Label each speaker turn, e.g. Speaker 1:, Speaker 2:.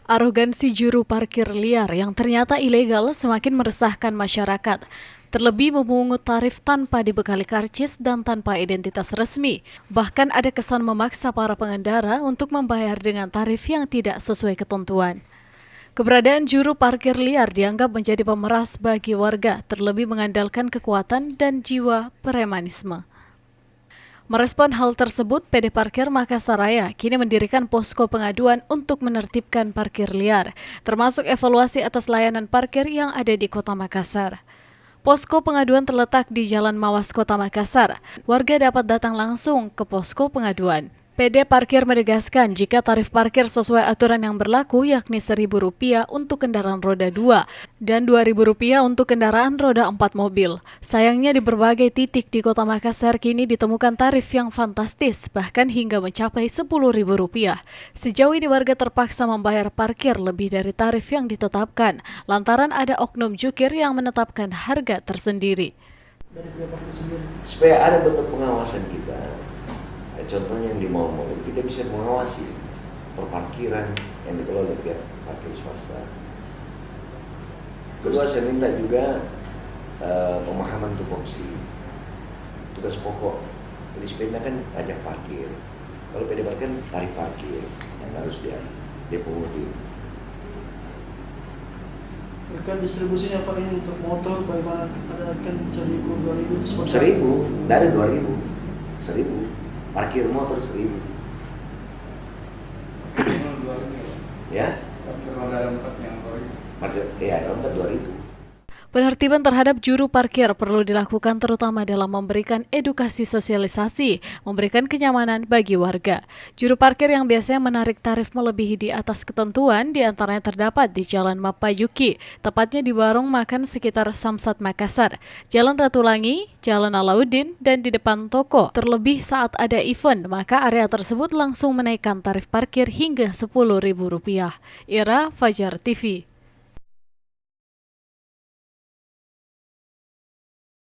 Speaker 1: Arogansi juru parkir liar yang ternyata ilegal semakin meresahkan masyarakat. Terlebih memungut tarif tanpa dibekali karcis dan tanpa identitas resmi. Bahkan ada kesan memaksa para pengendara untuk membayar dengan tarif yang tidak sesuai ketentuan. Keberadaan juru parkir liar dianggap menjadi pemeras bagi warga, terlebih mengandalkan kekuatan dan jiwa premanisme. Merespon hal tersebut, PD Parkir Makassar Raya kini mendirikan posko pengaduan untuk menertibkan parkir liar, termasuk evaluasi atas layanan parkir yang ada di Kota Makassar. Posko pengaduan terletak di Jalan Mawas Kota Makassar. Warga dapat datang langsung ke posko pengaduan. PD Parkir menegaskan jika tarif parkir sesuai aturan yang berlaku yakni Rp1.000 untuk kendaraan roda 2 dan Rp2.000 untuk kendaraan roda 4 mobil. Sayangnya di berbagai titik di Kota Makassar kini ditemukan tarif yang fantastis bahkan hingga mencapai Rp10.000. Sejauh ini warga terpaksa membayar parkir lebih dari tarif yang ditetapkan lantaran ada oknum jukir yang menetapkan harga tersendiri.
Speaker 2: Supaya ada bentuk pengawasan kita. Contohnya yang di mal-mal kita bisa mengawasi perparkiran yang dikelola oleh pihak parkir swasta. Kedua, saya minta juga pemahaman tupoksi tugas pokok. Jadi sepeda kan pajak parkir. Kalau PD parkir tarif parkir yang harus dia punguti.
Speaker 3: Kan distribusinya Pak ini untuk motor bagaimana? Ada kan 1.000, 2.000
Speaker 2: 1.000 dari 2.000 1.000. Parkir motor 1.000. Ya?
Speaker 4: Parkir roda 4 yang 2.000.
Speaker 2: Parkir, ya, roda 2.000.
Speaker 1: Penertiban terhadap juru parkir perlu dilakukan terutama dalam memberikan edukasi sosialisasi, memberikan kenyamanan bagi warga. Juru parkir yang biasanya menarik tarif melebihi di atas ketentuan diantaranya terdapat di Jalan Mapayuki, tepatnya di warung makan sekitar Samsat Makassar, Jalan Ratulangi, Jalan Alauddin, dan di depan toko. Terlebih saat ada event, maka area tersebut langsung menaikkan tarif parkir hingga Rp10.000. Ira, Fajar TV.